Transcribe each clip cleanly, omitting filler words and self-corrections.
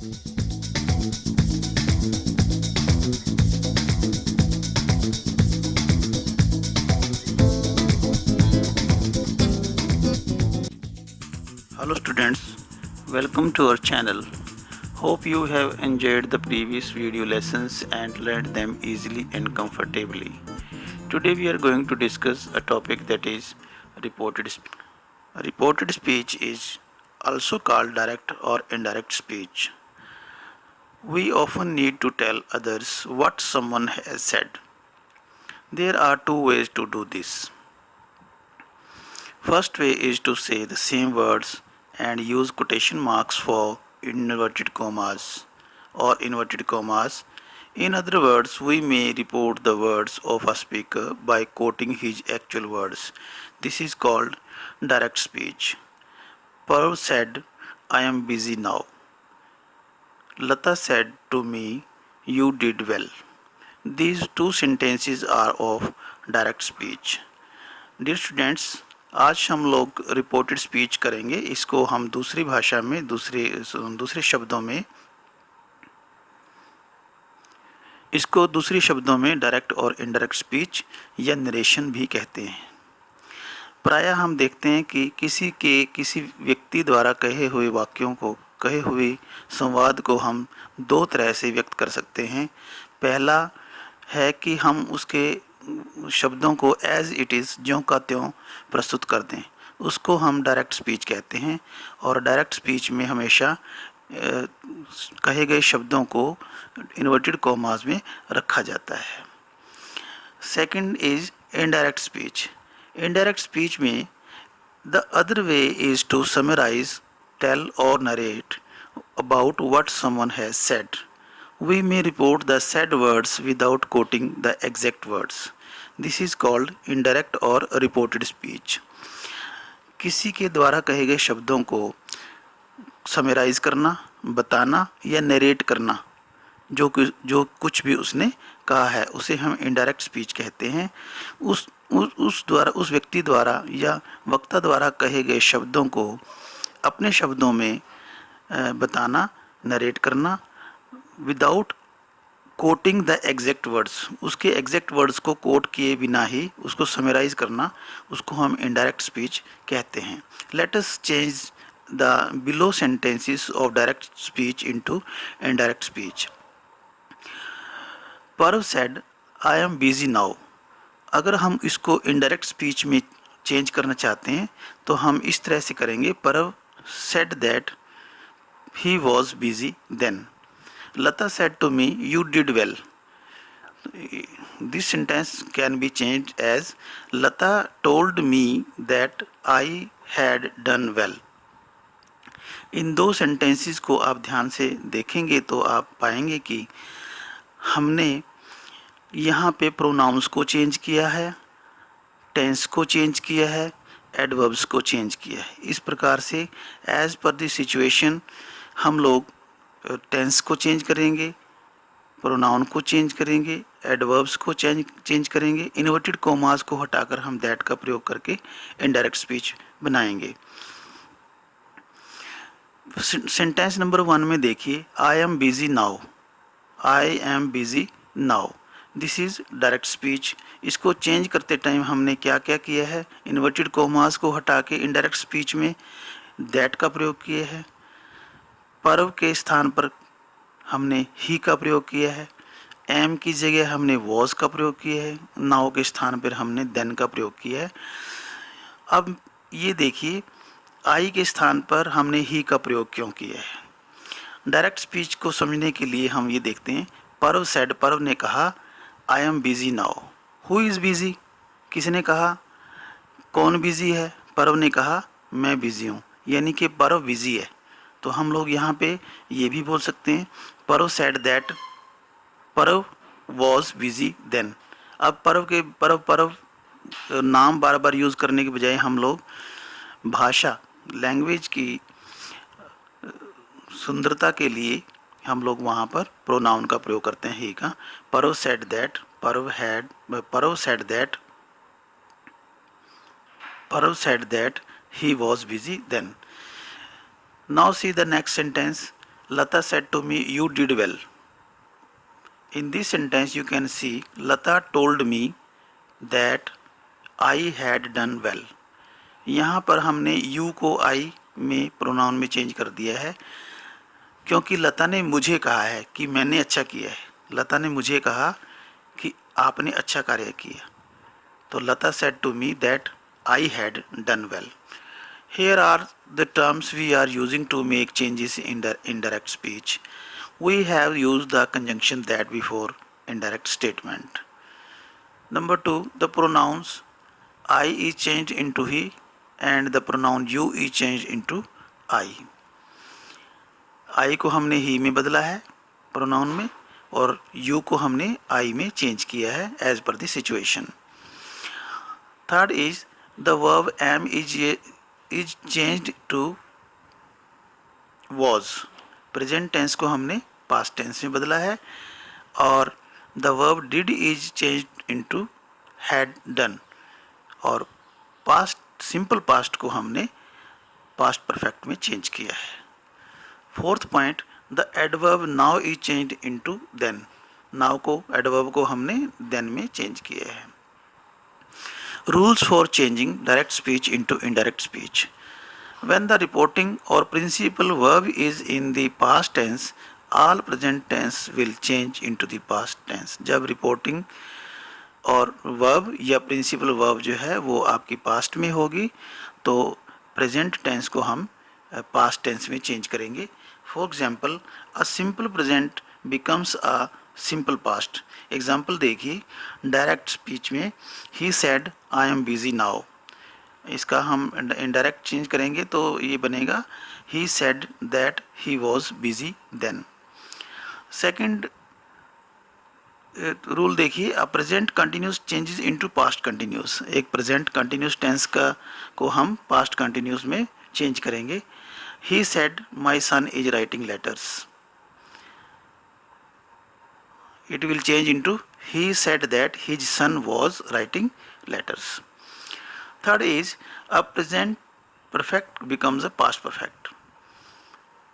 Hello students, welcome to our channel. Hope you have enjoyed the previous video lessons and learned them easily and comfortably. Today we are going to discuss a topic that is reported speech. Reported speech is also called direct or indirect speech. We often need to tell others what someone has said. There are two ways to do this. First way is to say the same words and use quotation marks for inverted commas or inverted commas. In other words, we may report the words of a speaker by quoting his actual words. This is called direct speech. Parv said, I am busy now. Lata said to me, you did well. These two sentences are of direct speech. Dear students, आज हम लोग reported speech करेंगे. इसको हम दूसरी भाषा में दूसरे शब्दों में डायरेक्ट और इनडायरेक्ट स्पीच या नरेशन भी कहते हैं. प्रायः हम देखते हैं कि किसी व्यक्ति द्वारा कहे हुए संवाद को हम दो तरह से व्यक्त कर सकते हैं. पहला है कि हम उसके शब्दों को एज इट इज़ ज्यों का त्यों प्रस्तुत कर दें. उसको हम डायरेक्ट स्पीच कहते हैं. और डायरेक्ट स्पीच में हमेशा कहे गए शब्दों को इन्वर्टेड कॉमास में रखा जाता है. Second is indirect speech. Indirect speech में the other way is to summarise, tell और narrate about what someone has said. We may report the said words without quoting the exact words. This is called indirect or reported speech. किसी के द्वारा कहे गए शब्दों को summarise करना, बताना या नरेट करना, जो कुछ भी उसने कहा है उसे हम इनडायरेक्ट स्पीच कहते हैं. उस व्यक्ति द्वारा या वक्ता द्वारा कहे गए शब्दों को अपने शब्दों में बताना, नरेट करना, without coating the exact words, उसके एग्जैक्ट वर्ड्स को कोट किए बिना ही उसको समराइज करना, उसको हम इनडायरेक्ट स्पीच कहते हैं. Let us change the below sentences of direct speech into indirect speech. Parv said I am busy now. अगर हम इसको इनडायरेक्ट स्पीच में चेंज करना चाहते हैं तो हम इस तरह से करेंगे. पर्व said that he was busy then. Lata said to me, you did well. This sentence can be changed as Lata told me that I had done well. इन दो सेंटेंसेस को आप ध्यान से देखेंगे तो आप पाएंगे कि हमने यहाँ पे प्रोनाउंस को चेंज किया है, टेंस को चेंज किया है, एडवर्ब्स को चेंज किया है. इस प्रकार से एज पर द सिचुएशन हम लोग टेंस को चेंज करेंगे, प्रोनाउन को चेंज करेंगे, एडवर्ब्स को चेंज करेंगे. इन्वर्टेड कॉमास को हटाकर हम दैट का प्रयोग करके इनडायरेक्ट स्पीच बनाएंगे. सेंटेंस नंबर 1 में देखिए, आई am busy now. I am busy now, this is direct speech. इसको चेंज करते टाइम हमने क्या क्या किया है? इन्वर्टेड कॉमास को हटा के इनडायरेक्ट स्पीच में दैट का प्रयोग किया है. पर्व के स्थान पर हमने ही का प्रयोग किया है. एम की जगह हमने वॉज का प्रयोग किया है. नाउ के स्थान पर हमने देन का प्रयोग किया है. अब ये देखिए, आई के स्थान पर हमने ही का प्रयोग क्यों किया है? डायरेक्ट स्पीच को समझने के लिए हम ये देखते हैं. पर्व सेड, पर्व ने कहा, आई am busy now. Who is busy? किसने कहा? कौन बिजी है? पर्व ने कहा, मैं बिजी हूँ, यानी कि पर्व बिजी है. तो हम लोग यहाँ पे ये भी बोल सकते हैं, पर्व सेड दैट पर्व वॉज बिजी देन. अब पर्व नाम बार बार यूज़ करने के बजाय हम लोग भाषा, लैंग्वेज की सुंदरता के लिए हम लोग वहाँ पर प्रोनाउन का प्रयोग करते हैं, ही का. Parv said that, Parv said that he was busy then. Now see the next sentence. Lata said to me, you did well. In this sentence you can see Lata told me that I had done well. यहाँ पर हमने you को I में pronoun में change कर दिया है, क्योंकि लता ने मुझे कहा है कि मैंने अच्छा किया है. लता ने मुझे कहा कि आपने अच्छा कार्य किया. तो लता said to me that I had done well. Here are the terms we are using to make changes in the indirect speech. We have used the conjunction that before indirect statement. Number 2, the pronouns I is changed into he and the pronoun you is changed into I. I को हमने he में बदला है pronoun में, और you को हमने I में चेंज किया है as per the situation. Third is the verb am is changed to was. Present tense को हमने पास्ट टेंस में बदला है, और the verb did is changed into had done, और पास्ट सिंपल पास्ट को हमने पास्ट परफेक्ट में चेंज किया है. Fourth point, the adverb now is changed into then. Now को एडवर्ब को हमने देन में चेंज किया है. Rules for changing direct speech into indirect speech. When the reporting or principal verb is in the past tense, all present tense will change into the past tense. जब reporting और verb या principal verb जो है वो आपकी past में होगी, तो present tense को हम past tense में change करेंगे. For example, a simple present becomes a simple past. Example देखिए, direct speech में he said I am busy now. इसका हम इनडायरेक्ट चेंज करेंगे तो ये बनेगा he said that he was busy then. Second rule देखिए, a present continuous changes into past continuous. एक प्रेजेंट कंटिन्यूस टेंस का को हम पास्ट कंटिन्यूस में चेंज करेंगे. he said my son is writing letters. it will change into he said that his son was writing letters. Third is a present perfect becomes a past perfect.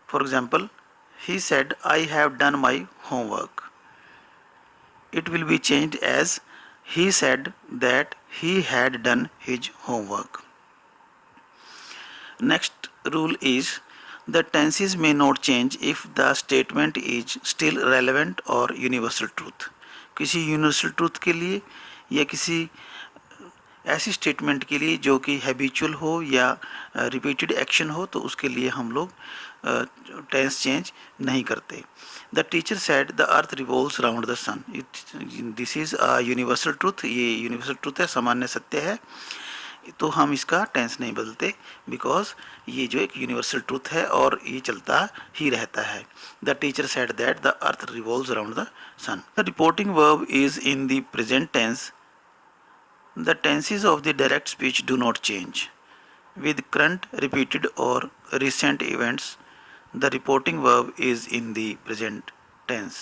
For example, he said I have done my homework. It will be changed as he said that he had done his homework. Next rule is the tenses may not change if the statement is still relevant or universal truth. किसी universal truth के लिए या किसी ऐसी statement के लिए जो कि हैबिचुअल हो या रिपीटेड एक्शन हो, तो उसके लिए हम लोग टेंस चेंज नहीं करते. The teacher said the earth revolves around the sun. This is a universal truth. ये यूनिवर्सल ट्रूथ है, सामान्य सत्य है, तो हम इसका टेंस नहीं बदलते, बिकॉज ये जो एक यूनिवर्सल ट्रूथ है और ये चलता ही रहता है. The teacher said that the earth revolves around the sun. The reporting verb is in the present tense. The tenses of the direct speech do not change. With current, repeated or recent events, the reporting verb is in the present tense.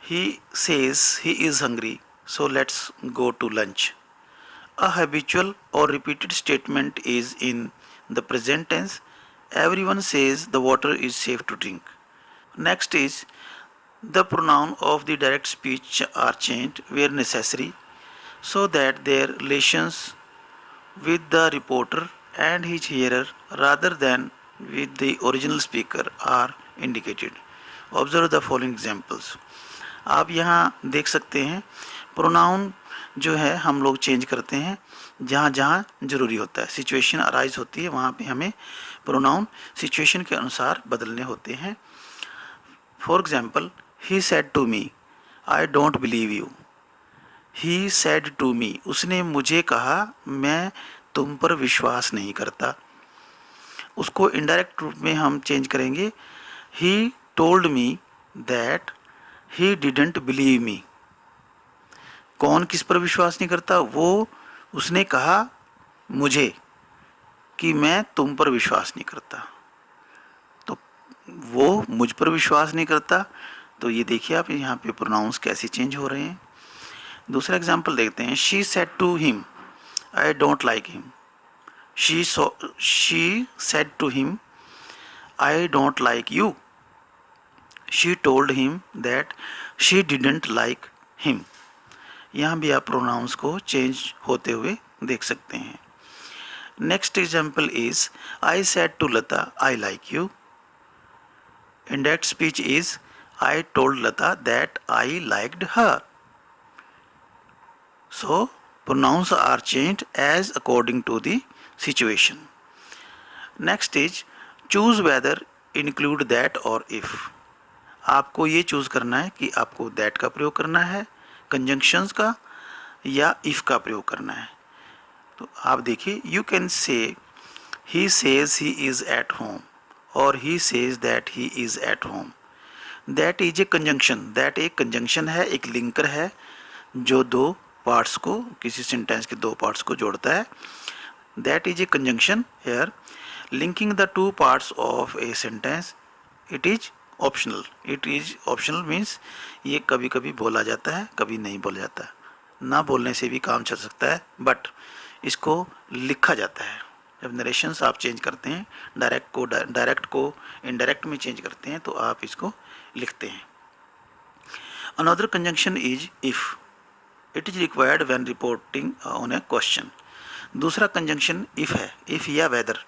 He says he is hungry, so let's go to lunch. A habitual or repeated statement is in the present tense. Everyone says the water is safe to drink. Next is the pronoun of the direct speech are changed where necessary, so that their relations with the reporter and his hearer rather than with the original speaker are indicated. Observe the following examples. आप यहाँ देख सकते हैं pronoun जो है हम लोग change करते हैं जहाँ जहाँ ज़रूरी होता है. सिचुएशन अराइज होती है, वहाँ पे हमें प्रोनाउन सिचुएशन के अनुसार बदलने होते हैं. For example, he said to me I don't believe you. He said to me, उसने मुझे कहा मैं तुम पर विश्वास नहीं करता. उसको इनडायरेक्ट रूप में हम चेंज करेंगे, he told me that he didn't believe me. कौन किस पर विश्वास नहीं करता? वो उसने कहा मुझे कि मैं तुम पर विश्वास नहीं करता, तो वो मुझ पर विश्वास नहीं करता. तो ये देखिए आप यहाँ पे प्रोनाउंस कैसे चेंज हो रहे हैं. दूसरा एग्जाम्पल देखते हैं. She said to him I don't like him. She said to him I don't like you. She told him that she didn't like him. यहाँ भी आप प्रोनाउंस को चेंज होते हुए देख सकते हैं. Next example is I said to Lata I like you. Indirect speech is I told Lata that I liked her. So pronouns are changed as according to the situation. Next is choose whether include that or if. आपको ये choose करना है कि आपको that का प्रयोग करना है conjunctions का या if का प्रयोग करना है. तो आप देखिए you can say he says he is at home or he says that he is at home. That is a conjunction. That एक conjunction है, एक linker है जो दो पार्ट्स को, किसी सेंटेंस के दो पार्ट्स को जोड़ता है. That is a conjunction here. Linking the two parts of a sentence, it is optional. It is optional means ये कभी कभी बोला जाता है, कभी नहीं बोला जाता है. ना बोलने से भी काम चल सकता है, बट इसको लिखा जाता है. जब नरेशंस आप चेंज करते हैं, डायरेक्ट को इनडायरेक्ट में चेंज करते हैं, तो आप इसको लिखते हैं. Another conjunction is if. It is required when reporting on A question. दूसरा कंजंक्शन इफ है, इफ या वेदर.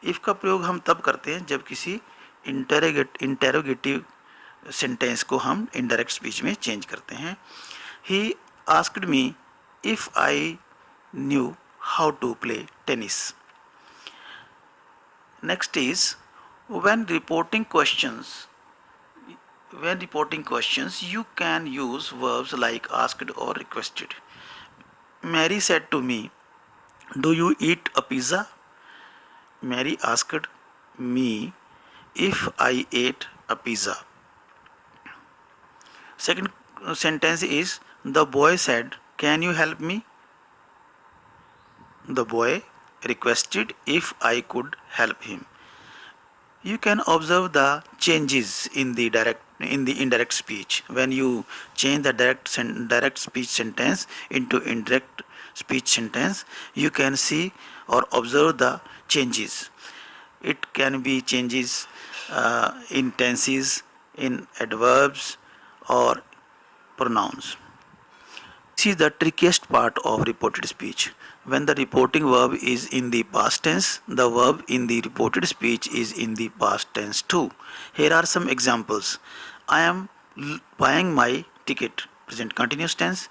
इफ का प्रयोग हम तब करते हैं जब किसी इंटेरोगेटिव सेंटेंस को हम इनडायरेक्ट स्पीच में चेंज करते हैं. He asked me if I knew how to play tennis. Next is when reporting questions you can use verbs like asked or requested. Mary said to me, do you eat a pizza? Mary asked me if I ate a pizza. Second sentence is the boy said, can you help me? The boy requested if I could help him. You can observe the changes in the indirect speech. When you change the direct speech sentence into indirect speech sentence, you can see or observe the changes. It can be changes in tenses, in adverbs or pronouns. This is the trickiest part of reported speech. When the reporting verb is in the past tense, the verb in the reported speech is in the past tense too. Here are some examples. I am buying my ticket, present continuous tense.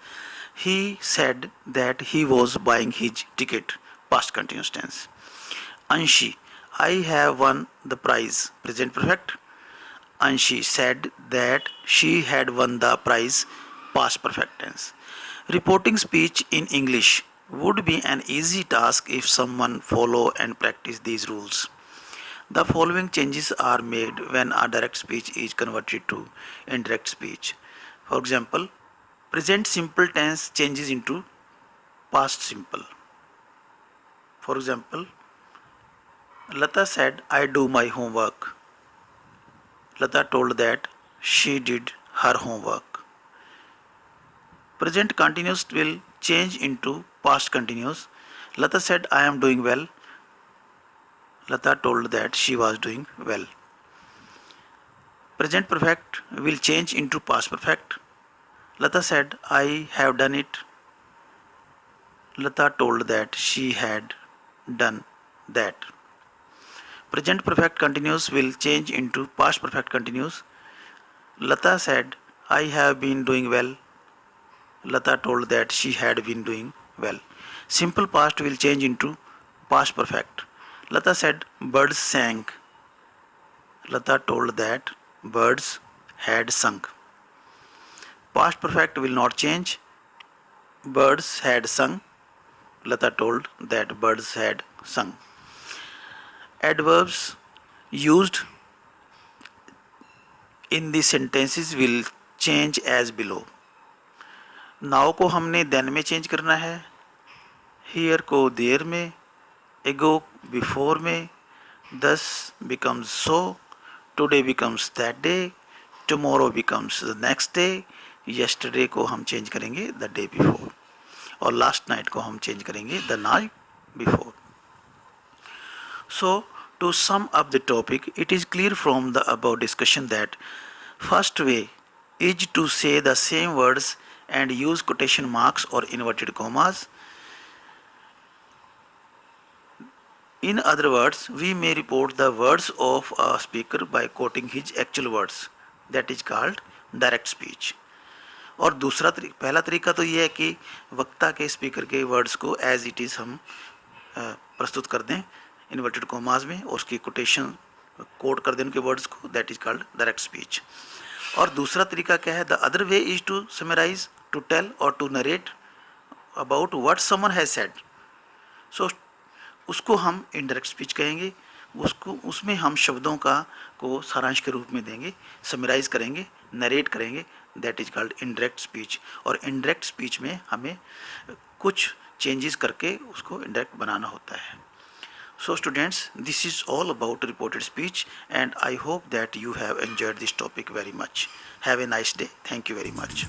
He said that he was buying his ticket, past continuous tense. Anshi, I have won the prize, present perfect. Anshi said that she had won the prize, past perfect tense. Reporting speech in English would be an easy task if someone follow and practice these rules. The following changes are made when a direct speech is converted to indirect speech. For example, present simple tense changes into past simple. For example, Lata said, I do my homework. Lata told that she did her homework. Present continuous will change into past continuous. Lata said, I am doing well. Lata told that she was doing well. Present perfect will change into past perfect. Lata said, I have done it. Lata told that she had done that. Present perfect continuous will change into past perfect continuous. Lata said, I have been doing well. Lata told that she had been doing well. Simple past will change into past perfect. Lata said, birds sang. Lata told that birds had sung. Past perfect will not change. Birds had sung. Lata told that birds had sung. Adverbs used in the sentences will change as below. Now को हमने then में change करना है, here को there में, एगो before में, दस becomes so, today becomes that day, tomorrow becomes the next day, yesterday को हम चेंज करेंगे द डे बिफोर, और लास्ट नाइट को हम चेंज करेंगे the night before. So To sum up the topic, it is clear from the above discussion that first way is to say the same words and use quotation marks or inverted commas. In other words, we may report the words of a speaker by quoting his actual words. That is called direct speech. और दूसरा पहला तरीका तो ये है कि वक्ता के स्पीकर के वर्ड्स को एज इट इज़ हम प्रस्तुत कर दें इन्वर्टेड कॉमास में और उसकी कोटेशन कोट कर दें उनके वर्ड्स को. That is called direct speech. और दूसरा तरीका क्या है? The other way is to summarise, to tell और to narrate about what someone has said. So उसको हम इनडायरेक्ट स्पीच कहेंगे. उसमें हम शब्दों को सारांश के रूप में देंगे, समराइज करेंगे, नरेट करेंगे. That is called indirect speech. और इनडायरेक्ट स्पीच में हमें कुछ चेंजेस करके उसको इनडायरेक्ट बनाना होता है. So students, this is all about reported speech, and I hope that you have enjoyed this topic very much. Have a nice day. Thank you very much.